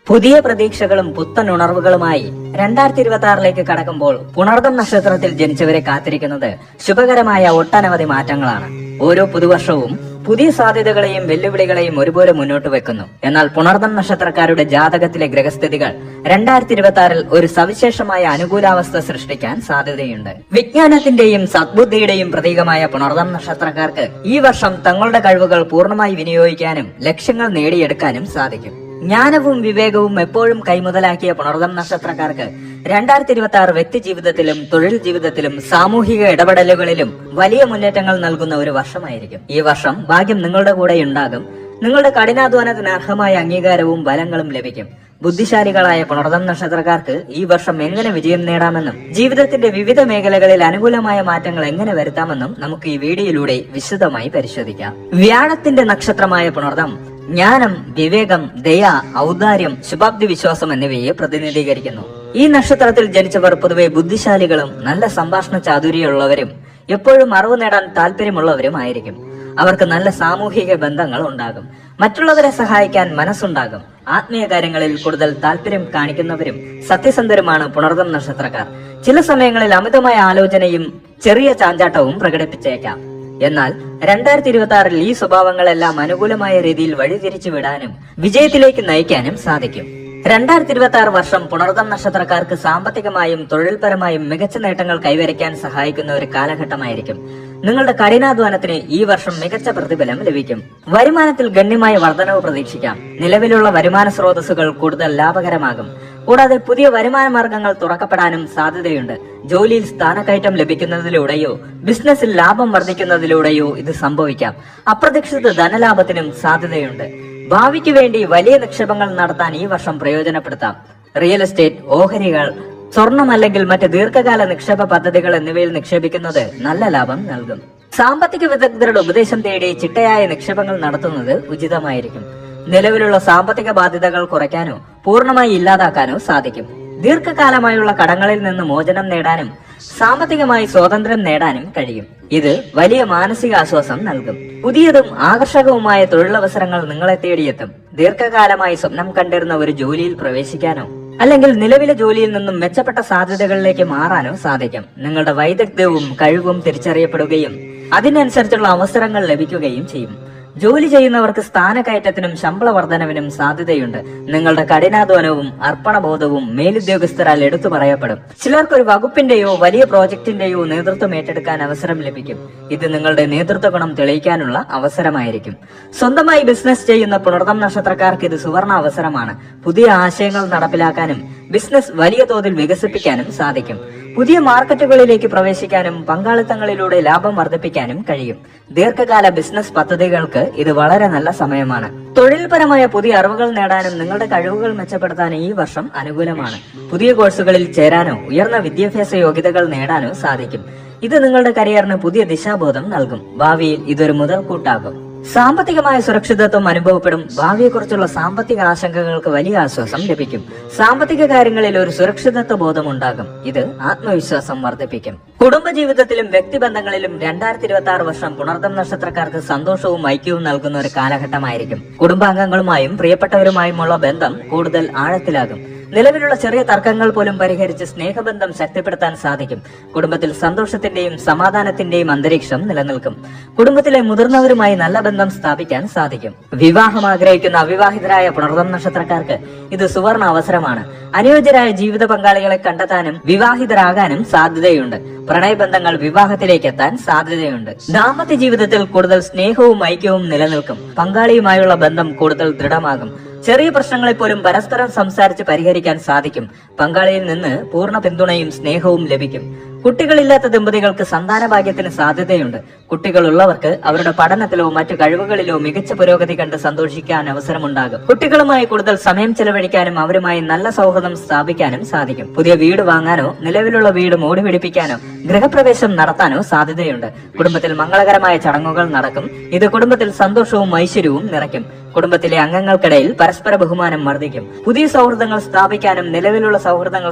പുതിയ പ്രതീക്ഷകളും പുത്തൻ ഉണർവുകളുമായി 2026 കടക്കുമ്പോൾ പുണർദം നക്ഷത്രത്തിൽ ജനിച്ചവരെ കാത്തിരിക്കുന്നത് ശുഭകരമായ ഒട്ടനവധി മാറ്റങ്ങളാണ്. ഓരോ പുതുവർഷവും പുതിയ സാധ്യതകളെയും വെല്ലുവിളികളെയും ഒരുപോലെ മുന്നോട്ട് വെക്കുന്നു. എന്നാൽ പുണർദം നക്ഷത്രക്കാരുടെ ജാതകത്തിലെ ഗ്രഹസ്ഥിതികൾ 2026 ഒരു സവിശേഷമായ അനുകൂലാവസ്ഥ സൃഷ്ടിക്കാൻ സാധ്യതയുണ്ട്. വിജ്ഞാനത്തിന്റെയും സദ്ബുദ്ധിയുടെയും പ്രതീകമായ പുണർദം നക്ഷത്രക്കാർക്ക് ഈ വർഷം തങ്ങളുടെ കഴിവുകൾ പൂർണ്ണമായി വിനിയോഗിക്കാനും ലക്ഷ്യങ്ങൾ നേടിയെടുക്കാനും സാധിക്കും. ജ്ഞാനവും വിവേകവും എപ്പോഴും കൈമുതലാക്കിയ പുണർദം നക്ഷത്രക്കാർക്ക് 2026 വ്യക്തി ജീവിതത്തിലും തൊഴിൽ ജീവിതത്തിലും സാമൂഹിക ഇടപെടലുകളിലും വലിയ മുന്നേറ്റങ്ങൾ നൽകുന്ന ഒരു വർഷമായിരിക്കും. ഈ വർഷം ഭാഗ്യം നിങ്ങളുടെ കൂടെ ഉണ്ടാകും. നിങ്ങളുടെ കഠിനാധ്വാനത്തിന് അർഹമായ അംഗീകാരവും ബലങ്ങളും ലഭിക്കും. ബുദ്ധിശാലികളായ പുണർദം നക്ഷത്രക്കാർക്ക് ഈ വർഷം എങ്ങനെ വിജയം നേടാമെന്നും ജീവിതത്തിന്റെ വിവിധ മേഖലകളിൽ അനുകൂലമായ മാറ്റങ്ങൾ എങ്ങനെ വരുത്താമെന്നും നമുക്ക് ഈ വീഡിയോയിലൂടെ വിശദമായി പരിശോധിക്കാം. വ്യാഴത്തിന്റെ നക്ഷത്രമായ പുണർദം ജ്ഞാനം, വിവേകം, ദയ, ഔദാര്യം, ശുഭാപ്തി വിശ്വാസം എന്നിവയെ പ്രതിനിധീകരിക്കുന്നു. ഈ നക്ഷത്രത്തിൽ ജനിച്ചവർ പൊതുവെ ബുദ്ധിശാലികളും നല്ല സംഭാഷണ ചാതുര്യമുള്ളവരും എപ്പോഴും അറിവ് നേടാൻ താല്പര്യമുള്ളവരുമായിരിക്കും. അവർക്ക് നല്ല സാമൂഹിക ബന്ധങ്ങൾ ഉണ്ടാകും. മറ്റുള്ളവരെ സഹായിക്കാൻ മനസ്സുണ്ടാകും. ആത്മീയ കാര്യങ്ങളിൽ കൂടുതൽ താല്പര്യം കാണിക്കുന്നവരും സത്യസന്ധരുമാണ് പുണർദം നക്ഷത്രക്കാർ. ചില സമയങ്ങളിൽ അമിതമായ ആലോചനയും ചെറിയ ചാഞ്ചാട്ടവും പ്രകടിപ്പിച്ചേക്കാം. എന്നാൽ 2026 ഈ സ്വഭാവങ്ങളെല്ലാം അനുകൂലമായ രീതിയിൽ വഴിതിരിച്ചു വിടാനും വിജയത്തിലേക്ക് നയിക്കാനും സാധിക്കും. 2026 വർഷം പുണർദം നക്ഷത്രക്കാർക്ക് സാമ്പത്തികമായും തൊഴിൽപരമായും മികച്ച നേട്ടങ്ങൾ കൈവരിക്കാൻ സഹായിക്കുന്ന ഒരു കാലഘട്ടമായിരിക്കും. നിങ്ങളുടെ കഠിനാധ്വാനത്തിന് ഈ വർഷം മികച്ച പ്രതിഫലം ലഭിക്കും. വരുമാനത്തിൽ ഗണ്യമായ വർധനവ് പ്രതീക്ഷിക്കാം. നിലവിലുള്ള വരുമാന സ്രോതസ്സുകൾ കൂടുതൽ ലാഭകരമാകും. കൂടാതെ പുതിയ വരുമാന മാർഗങ്ങൾ തുറക്കപ്പെടാനും സാധ്യതയുണ്ട്. ജോലിയിൽ സ്ഥാനക്കയറ്റം ലഭിക്കുന്നതിലൂടെയോ ബിസിനസ്സിൽ ലാഭം വർദ്ധിക്കുന്നതിലൂടെയോ ഇത് സംഭവിക്കാം. അപ്രതീക്ഷിത ധനലാഭത്തിനും സാധ്യതയുണ്ട്. ഭാവിക്ക് വേണ്ടി വലിയ നിക്ഷേപങ്ങൾ നടത്താൻ ഈ വർഷം പ്രയോജനപ്പെടുത്താം. റിയൽ എസ്റ്റേറ്റ്, ഓഹരികൾ, സ്വർണം അല്ലെങ്കിൽ മറ്റ് ദീർഘകാല നിക്ഷേപ പദ്ധതികൾ എന്നിവയിൽ നിക്ഷേപിക്കുന്നത് നല്ല ലാഭം നൽകും. സാമ്പത്തിക വിദഗ്ധരുടെ ഉപദേശം തേടി ചിട്ടയായ നിക്ഷേപങ്ങൾ നടത്തുന്നത് ഉചിതമായിരിക്കും. നിലവിലുള്ള സാമ്പത്തിക ബാധ്യതകൾ കുറയ്ക്കാനോ പൂർണ്ണമായി ഇല്ലാതാക്കാനോ സാധിക്കും. ദീർഘകാലമായുള്ള കടങ്ങളിൽ നിന്ന് മോചനം നേടാനും സാമ്പത്തികമായി സ്വാതന്ത്ര്യം നേടാനും കഴിയും. ഇത് വലിയ മാനസിക ആശ്വാസം നൽകും. പുതിയതും ആകർഷകവുമായ തൊഴിലവസരങ്ങൾ നിങ്ങളെ തേടിയെത്തും. ദീർഘകാലമായി സ്വപ്നം കണ്ടിരുന്ന ഒരു ജോലിയിൽ പ്രവേശിക്കാനോ അല്ലെങ്കിൽ നിലവിലെ ജോലിയിൽ നിന്നും മെച്ചപ്പെട്ട സാധ്യതകളിലേക്ക് മാറാനോ സാധിക്കും. നിങ്ങളുടെ വൈദഗ്ധ്യവും കഴിവും തിരിച്ചറിയപ്പെടുകയും അതിനനുസരിച്ചുള്ള അവസരങ്ങൾ ലഭിക്കുകയും ചെയ്യും. ജോലി ചെയ്യുന്നവർക്ക് സ്ഥാനക്കയറ്റത്തിനും ശമ്പള വർധനവിനും സാധ്യതയുണ്ട്. നിങ്ങളുടെ കഠിനാധ്വാനവും അർപ്പണബോധവും മേലുദ്യോഗസ്ഥരാൽ എടുത്തു പറയപ്പെടും. ചിലർക്ക് ഒരു വകുപ്പിന്റെയോ വലിയ പ്രോജക്ടിന്റെയോ നേതൃത്വം ഏറ്റെടുക്കാൻ അവസരം ലഭിക്കും. ഇത് നിങ്ങളുടെ നേതൃത്വ ഗുണം തെളിയിക്കാനുള്ള അവസരമായിരിക്കും. സ്വന്തമായി ബിസിനസ് ചെയ്യുന്ന പുണർദം നക്ഷത്രക്കാർക്ക് ഇത് സുവർണ അവസരമാണ്. പുതിയ ആശയങ്ങൾ നടപ്പിലാക്കാനും ബിസിനസ് വലിയ തോതിൽ വികസിപ്പിക്കാനും സാധിക്കും. പുതിയ മാർക്കറ്റുകളിലേക്ക് പ്രവേശിക്കാനും പങ്കാളിത്തങ്ങളിലൂടെ ലാഭം വർദ്ധിപ്പിക്കാനും കഴിയും. ദീർഘകാല ബിസിനസ് പദ്ധതികൾക്ക് ഇത് വളരെ നല്ല സമയമാണ്. തൊഴിൽപരമായ പുതിയ അറിവുകൾ നേടാനും നിങ്ങളുടെ കഴിവുകൾ മെച്ചപ്പെടുത്താനും ഈ വർഷം അനുകൂലമാണ്. പുതിയ കോഴ്സുകളിൽ ചേരാനോ ഉയർന്ന വിദ്യാഭ്യാസ യോഗ്യതകൾ നേടാനോ സാധിക്കും. ഇത് നിങ്ങളുടെ കരിയറിന് പുതിയ ദിശാബോധം നൽകും. ഭാവിയിൽ ഇതൊരു മുതൽക്കൂട്ടാകും. സാമ്പത്തികമായ സുരക്ഷിതത്വം അനുഭവപ്പെടും. ഭാവിയെക്കുറിച്ചുള്ള സാമ്പത്തിക ആശങ്കകൾക്ക് വലിയ ആശ്വാസം ലഭിക്കും. സാമ്പത്തിക കാര്യങ്ങളിൽ ഒരു സുരക്ഷിതത്വ ബോധം ഉണ്ടാകും. ഇത് ആത്മവിശ്വാസം വർദ്ധിപ്പിക്കും. കുടുംബജീവിതത്തിലും വ്യക്തിബന്ധങ്ങളിലും 2026 വർഷം പുണർദം നക്ഷത്രക്കാർക്ക് സന്തോഷവും ഐക്യവും നൽകുന്ന ഒരു കാലഘട്ടമായിരിക്കും. കുടുംബാംഗങ്ങളുമായും പ്രിയപ്പെട്ടവരുമായുമുള്ള ബന്ധം കൂടുതൽ ആഴത്തിലാകും. നിലവിലുള്ള ചെറിയ തർക്കങ്ങൾ പോലും പരിഹരിച്ച് സ്നേഹബന്ധം ശക്തിപ്പെടുത്താൻ സാധിക്കും. കുടുംബത്തിൽ സന്തോഷത്തിന്റെയും സമാധാനത്തിന്റെയും അന്തരീക്ഷം നിലനിൽക്കും. കുടുംബത്തിലെ മുതിർന്നവരുമായി നല്ല ബന്ധം സ്ഥാപിക്കാൻ സാധിക്കും. വിവാഹം ആഗ്രഹിക്കുന്ന അവിവാഹിതരായ പുണർദം നക്ഷത്രക്കാർക്ക് ഇത് സുവർണ അവസരമാണ്. അനുയോജ്യരായ ജീവിത പങ്കാളികളെ കണ്ടെത്താനും വിവാഹിതരാകാനും സാധ്യതയുണ്ട്. പ്രണയബന്ധങ്ങൾ വിവാഹത്തിലേക്ക് എത്താൻ സാധ്യതയുണ്ട്. ദാമ്പത്യ ജീവിതത്തിൽ കൂടുതൽ സ്നേഹവും ഐക്യവും നിലനിൽക്കും. പങ്കാളിയുമായുള്ള ബന്ധം കൂടുതൽ ദൃഢമാകും. ചെറിയ പ്രശ്നങ്ങളെ പോലും പരസ്പരം സംസാരിച്ച് പരിഹരിക്കാൻ സാധിക്കും. പങ്കാളിയിൽ നിന്ന് പൂർണ്ണ പിന്തുണയും സ്നേഹവും ലഭിക്കും. കുട്ടികളില്ലാത്ത ദമ്പതികൾക്ക് സന്താന ഭാഗ്യത്തിന് സാധ്യതയുണ്ട്. കുട്ടികളുള്ളവർക്ക് അവരുടെ പഠനത്തിലോ മറ്റു കഴിവുകളിലോ മികച്ച പുരോഗതി കണ്ട് സന്തോഷിക്കാൻ അവസരമുണ്ടാകും. കുട്ടികളുമായി കൂടുതൽ സമയം ചെലവഴിക്കാനും അവരുമായി നല്ല സൗഹൃദം സ്ഥാപിക്കാനും സാധിക്കും. പുതിയ വീട് വാങ്ങാനോ നിലവിലുള്ള വീട് മോടി പിടിപ്പിക്കാനോ ഗൃഹപ്രവേശം നടത്താനോ സാധ്യതയുണ്ട്. കുടുംബത്തിൽ മംഗളകരമായ ചടങ്ങുകൾ നടക്കും. ഇത് കുടുംബത്തിൽ സന്തോഷവും ഐശ്വര്യവും നിറയ്ക്കും. കുടുംബത്തിലെ അംഗങ്ങൾക്കിടയിൽ പരസ്പര ബഹുമാനം വർദ്ധിക്കും. പുതിയ സൗഹൃദങ്ങൾ സ്ഥാപിക്കാനും നിലവിലുള്ള സൗഹൃദങ്ങൾ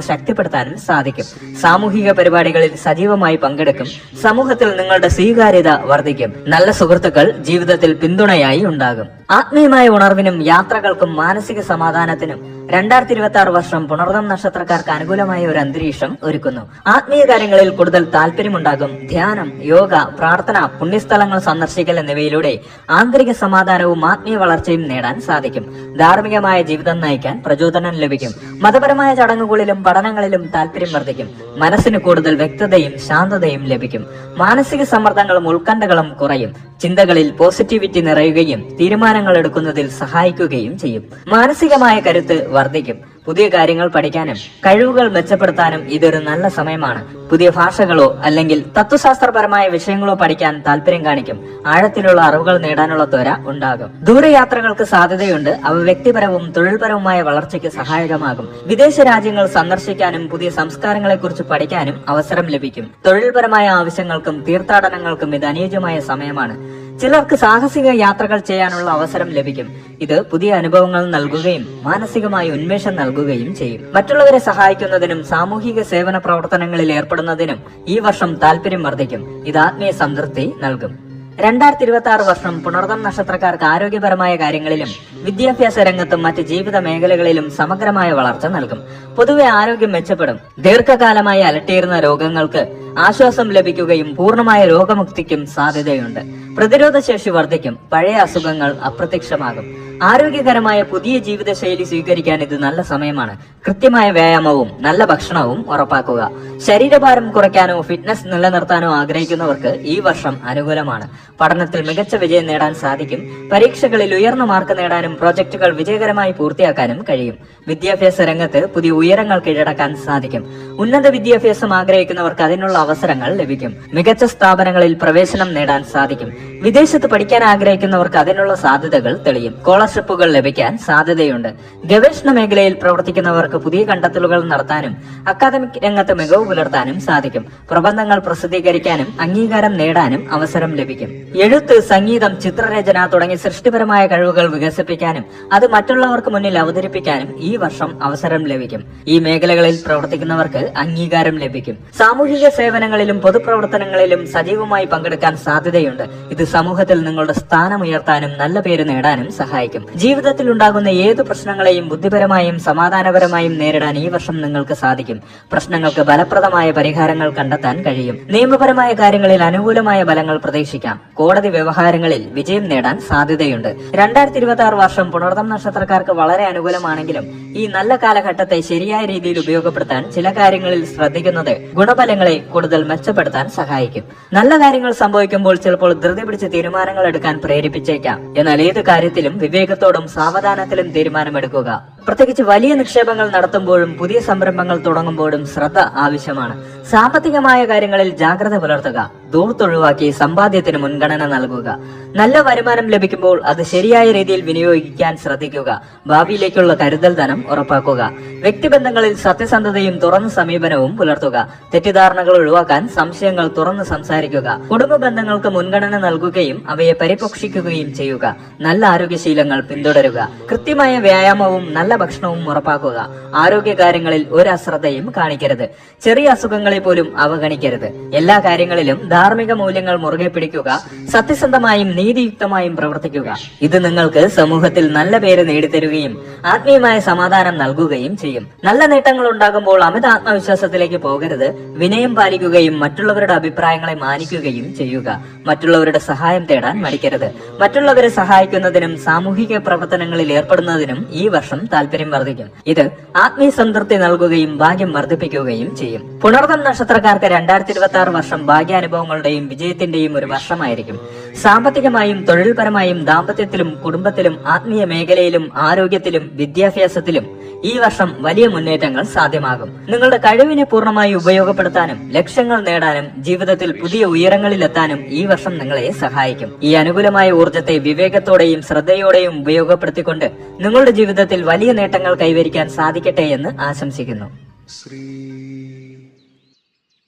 ശക്തിപ്പെടുത്താനും സാധിക്കും. സാമൂഹിക പരിപാടികളിൽ സജീവമായി പങ്കെടുക്കും. സമൂഹത്തിൽ നിങ്ങളുടെ സ്വീകാര്യത വർദ്ധിക്കും. നല്ല സുഹൃത്തുക്കൾ ജീവിതത്തിൽ പിന്തുണയായി ഉണ്ടാകും. ആത്മീയമായ ഉണർവിനും യാത്രകൾക്കും മാനസിക സമാധാനത്തിനും 2026 വർഷം പുണർദം നക്ഷത്രക്കാർക്ക് അനുകൂലമായ ഒരു അന്തരീക്ഷം ഒരുക്കുന്നു. ആത്മീയ കാര്യങ്ങളിൽ കൂടുതൽ താല്പര്യമുണ്ടാകും. ധ്യാനം, യോഗ, പ്രാർത്ഥന, പുണ്യസ്ഥലങ്ങൾ സന്ദർശിക്കൽ എന്നിവയിലൂടെ ആന്തരിക സമാധാനവും ആത്മീയ വളർച്ചയും നേടാൻ സാധിക്കും. ധാർമ്മികമായ ജീവിതം നയിക്കാൻ പ്രചോദനം ലഭിക്കും. മതപരമായ ചടങ്ങുകളിലും പഠനങ്ങളിലും താല്പര്യം വർദ്ധിക്കും. മനസ്സിന് കൂടുതൽ വ്യക്തതയും ശാന്തതയും ലഭിക്കും. മാനസിക സമ്മർദ്ദങ്ങളും ഉത്കണ്ഠകളും കുറയും. ചിന്തകളിൽ പോസിറ്റിവിറ്റി നിറയുകയും തീരുമാനങ്ങൾ എടുക്കുന്നതിൽ സഹായിക്കുകയും ചെയ്യും. മാനസികമായ കരുത്ത് വർദ്ധിക്കും. പുതിയ കാര്യങ്ങൾ പഠിക്കാനും കഴിവുകൾ മെച്ചപ്പെടുത്താനും ഇതൊരു നല്ല സമയമാണ്. പുതിയ ഭാഷകളോ അല്ലെങ്കിൽ തത്വശാസ്ത്രപരമായ വിഷയങ്ങളോ പഠിക്കാൻ താല്പര്യം കാണിക്കും. ആഴത്തിലുള്ള അറിവുകൾ നേടാനുള്ള ത്വര ഉണ്ടാകും. ദൂരയാത്രകൾക്ക് സാധ്യതയുണ്ട്. അവ വ്യക്തിപരവും തൊഴിൽപരവുമായ വളർച്ചയ്ക്ക് സഹായകമാകും. വിദേശ രാജ്യങ്ങൾ സന്ദർശിക്കാനും പുതിയ സംസ്കാരങ്ങളെക്കുറിച്ച് പഠിക്കാനും അവസരം ലഭിക്കും. തൊഴിൽപരമായ ആവശ്യങ്ങൾക്കും തീർത്ഥാടനങ്ങൾക്കും ഇത് അനുയോജ്യമായ സമയമാണ്. ചിലർക്ക് സാഹസിക യാത്രകൾ ചെയ്യാനുള്ള അവസരം ലഭിക്കും. ഇത് പുതിയ അനുഭവങ്ങൾ നൽകുകയും മാനസികമായ ഉന്മേഷം നൽകുകയും ചെയ്യും. മറ്റുള്ളവരെ സഹായിക്കുന്നതിനും സാമൂഹിക സേവന പ്രവർത്തനങ്ങളിൽ ഏർപ്പെടുന്നതിനും ഈ വർഷം താല്പര്യം വർദ്ധിക്കും. ഇത് ആത്മീയ സംതൃപ്തി നൽകും. 2026 വർഷം പുണർദം നക്ഷത്രക്കാർക്ക് ആരോഗ്യപരമായ കാര്യങ്ങളിലും വിദ്യാഭ്യാസ രംഗത്തും മറ്റ് ജീവിത മേഖലകളിലും സമഗ്രമായ വളർച്ച നൽകും. പൊതുവെ ആരോഗ്യം മെച്ചപ്പെടും. ദീർഘകാലമായി അലട്ടിയിരുന്ന രോഗങ്ങൾക്ക് ആശ്വാസം ലഭിക്കുകയും പൂർണ്ണമായ രോഗമുക്തിക്കും സാധ്യതയുണ്ട്. പ്രതിരോധ ശേഷി വർദ്ധിക്കും. പഴയ അസുഖങ്ങൾ അപ്രത്യക്ഷമാകും. ആരോഗ്യകരമായ പുതിയ ജീവിതശൈലി സ്വീകരിക്കാൻ ഇത് നല്ല സമയമാണ്. കൃത്യമായ വ്യായാമവും നല്ല ഭക്ഷണവും ഉറപ്പാക്കുക. ശരീരഭാരം കുറയ്ക്കാനോ ഫിറ്റ്നസ് നിലനിർത്താനോ ആഗ്രഹിക്കുന്നവർക്ക് ഈ വർഷം അനുകൂലമാണ്. പഠനത്തിൽ മികച്ച വിജയം നേടാൻ സാധിക്കും. പരീക്ഷകളിൽ ഉയർന്ന മാർക്ക് നേടാനും പ്രോജക്റ്റുകൾ വിജയകരമായി പൂർത്തിയാക്കാനും കഴിയും. വിദ്യാഭ്യാസ രംഗത്ത് പുതിയ ഉയരങ്ങൾ കീഴടക്കാൻ സാധിക്കും. ഉന്നത വിദ്യാഭ്യാസം ആഗ്രഹിക്കുന്നവർക്ക് അതിനുള്ള അവസരങ്ങൾ ലഭിക്കും. മികച്ച സ്ഥാപനങ്ങളിൽ പ്രവേശനം നേടാൻ സാധിക്കും. വിദേശത്ത് പഠിക്കാൻ ആഗ്രഹിക്കുന്നവർക്ക് അതിനുള്ള സാധ്യതകൾ തെളിയും. സ്കോളർഷിപ്പുകൾ ലഭിക്കാൻ സാധ്യതയുണ്ട്. ഗവേഷണ മേഖലയിൽ പ്രവർത്തിക്കുന്നവർക്ക് പുതിയ കണ്ടെത്തലുകൾ നടത്താനും അക്കാദമിക് രംഗത്ത് മികവ് പുലർത്താനും സാധിക്കും. പ്രബന്ധങ്ങൾ പ്രസിദ്ധീകരിക്കാനും അംഗീകാരം നേടാനും അവസരം ലഭിക്കും. എഴുത്ത്, സംഗീതം, ചിത്രരചന തുടങ്ങിയ സൃഷ്ടിപരമായ കഴിവുകൾ വികസിപ്പിക്കാനും അത് മറ്റുള്ളവർക്ക് മുന്നിൽ അവതരിപ്പിക്കാനും ഈ വർഷം അവസരം ലഭിക്കും. ഈ മേഖലകളിൽ പ്രവർത്തിക്കുന്നവർക്ക് അംഗീകാരം ലഭിക്കും. സാമൂഹിക സേവനങ്ങളിലും പൊതുപ്രവർത്തനങ്ങളിലും സജീവമായി പങ്കെടുക്കാൻ സാധ്യതയുണ്ട്. ഇത് സമൂഹത്തിൽ നിങ്ങളുടെ സ്ഥാനം ഉയർത്താനും നല്ല പേര് നേടാനും സഹായിക്കും. ജീവിതത്തിൽ ഉണ്ടാകുന്ന ഏതു പ്രശ്നങ്ങളെയും ബുദ്ധിപരമായും സമാധാനപരമായും നേരിടാൻ ഈ വർഷം നിങ്ങൾക്ക് സാധിക്കും. പ്രശ്നങ്ങൾക്ക് ഫലപ്രദമായ പരിഹാരങ്ങൾ കണ്ടെത്താൻ കഴിയും. നിയമപരമായ കാര്യങ്ങളിൽ അനുകൂലമായ ഫലങ്ങൾ പ്രതീക്ഷിക്കാം. കോടതി വ്യവഹാരങ്ങളിൽ വിജയം നേടാൻ സാധ്യതയുണ്ട്. 2026 വർഷം പുണർദം നക്ഷത്രക്കാർക്ക് വളരെ അനുകൂലമാണെങ്കിലും ഈ നല്ല കാലഘട്ടത്തെ ശരിയായ രീതിയിൽ ഉപയോഗപ്പെടുത്താൻ ചില കാര്യങ്ങളിൽ ശ്രദ്ധിക്കുന്നത് ഗുണഫലങ്ങളെ കൂടുതൽ മെച്ചപ്പെടുത്താൻ സഹായിക്കും. നല്ല കാര്യങ്ങൾ സംഭവിക്കുമ്പോൾ ചിലപ്പോൾ ധൃതി പിടിച്ച് തീരുമാനങ്ങൾ എടുക്കാൻ പ്രേരിപ്പിച്ചേക്കാം. എന്നാൽ ഏത് കാര്യത്തിലും വിവേകത്തോടും സാവധാനത്തിലും തീരുമാനമെടുക്കുക. പ്രത്യേകിച്ച് വലിയ നിക്ഷേപങ്ങൾ നടത്തുമ്പോഴും പുതിയ സംരംഭങ്ങൾ തുടങ്ങുമ്പോഴും ശ്രദ്ധ ആവശ്യമാണ്. സാമ്പത്തികമായ കാര്യങ്ങളിൽ ജാഗ്രത പുലർത്തുക. ധൂർത്തൊഴിവാക്കി സമ്പാദ്യത്തിന് മുൻഗണന നൽകുക. നല്ല വരുമാനം ലഭിക്കുമ്പോൾ അത് ശരിയായ രീതിയിൽ വിനിയോഗിക്കാൻ ശ്രദ്ധിക്കുക. ഭാവിയിലേക്കുള്ള കരുതൽ ധനം ഉറപ്പാക്കുക. വ്യക്തിബന്ധങ്ങളിൽ സത്യസന്ധതയും തുറന്ന സമീപനവും പുലർത്തുക. തെറ്റിദ്ധാരണകൾ ഒഴിവാക്കാൻ സംശയങ്ങൾ തുറന്ന് സംസാരിക്കുക. കുടുംബ ബന്ധങ്ങൾക്ക് മുൻഗണന നൽകുകയും അവയെ പരിപോഷിക്കുകയും ചെയ്യുക. നല്ല ആരോഗ്യശീലങ്ങൾ പിന്തുടരുക. കൃത്യമായ വ്യായാമവും നല്ല ഭക്ഷണവും ഉറപ്പാക്കുക. ആരോഗ്യകാര്യങ്ങളിൽ ഒരു അശ്രദ്ധയും കാണിക്കരുത്. ചെറിയ അസുഖങ്ങളെ പോലും അവഗണിക്കരുത്. എല്ലാ കാര്യങ്ങളിലും ധാർമ്മിക മൂല്യങ്ങൾ മുറുകെ പിടിക്കുക. സത്യസന്ധമായും നീതിയുക്തമായും പ്രവർത്തിക്കുക. ഇത് നിങ്ങൾക്ക് സമൂഹത്തിൽ നല്ല പേര് നേടിത്തരുകയും ആത്മീയമായ സമാധാനം നൽകുകയും ചെയ്യും. നല്ല നേട്ടങ്ങൾ ഉണ്ടാകുമ്പോൾ അമിത ആത്മവിശ്വാസത്തിലേക്ക് പോകരുത്. വിനയം പാലിക്കുകയും മറ്റുള്ളവരുടെ അഭിപ്രായങ്ങളെ മാനിക്കുകയും ചെയ്യുക. മറ്റുള്ളവരുടെ സഹായം തേടാൻ മടിക്കരുത്. മറ്റുള്ളവരെ സഹായിക്കുന്നതിനും സാമൂഹിക പ്രവർത്തനങ്ങളിൽ ഏർപ്പെടുന്നതിനും ഈ വർഷം താല്പര്യം വർദ്ധിക്കും. ഇത് ആത്മീയ സംതൃപ്തി നൽകുകയും ഭാഗ്യം വർദ്ധിപ്പിക്കുകയും ചെയ്യും. പുണർദം നക്ഷത്രക്കാർക്ക് 2026 വർഷം ഭാഗ്യാനുഭവങ്ങളുടെയും വിജയത്തിന്റെയും ഒരു വർഷമായിരിക്കും. സാമ്പത്തികമായും തൊഴിൽപരമായും ദാമ്പത്യത്തിലും കുടുംബത്തിലും ആത്മീയ മേഖലയിലും ആരോഗ്യത്തിലും വിദ്യാഭ്യാസത്തിലും ഈ വർഷം വലിയ മുന്നേറ്റങ്ങൾ സാധ്യമാകും. നിങ്ങളുടെ കഴിവിനെ പൂർണ്ണമായി ഉപയോഗപ്പെടുത്താനും ലക്ഷ്യങ്ങൾ നേടാനും ജീവിതത്തിൽ പുതിയ ഉയരങ്ങളിലെത്താനും ഈ വർഷം നിങ്ങളെ സഹായിക്കും. ഈ അനുകൂലമായ ഊർജ്ജത്തെ വിവേകത്തോടെയും ശ്രദ്ധയോടെയും ഉപയോഗപ്പെടുത്തിക്കൊണ്ട് നിങ്ങളുടെ ജീവിതത്തിൽ വലിയ നേട്ടങ്ങൾ കൈവരിക്കാൻ സാധിക്കട്ടെ എന്ന് ആശംസിക്കുന്നു. ശ്രീ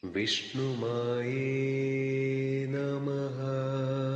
വിഷ്ണുമായേ നമഃ.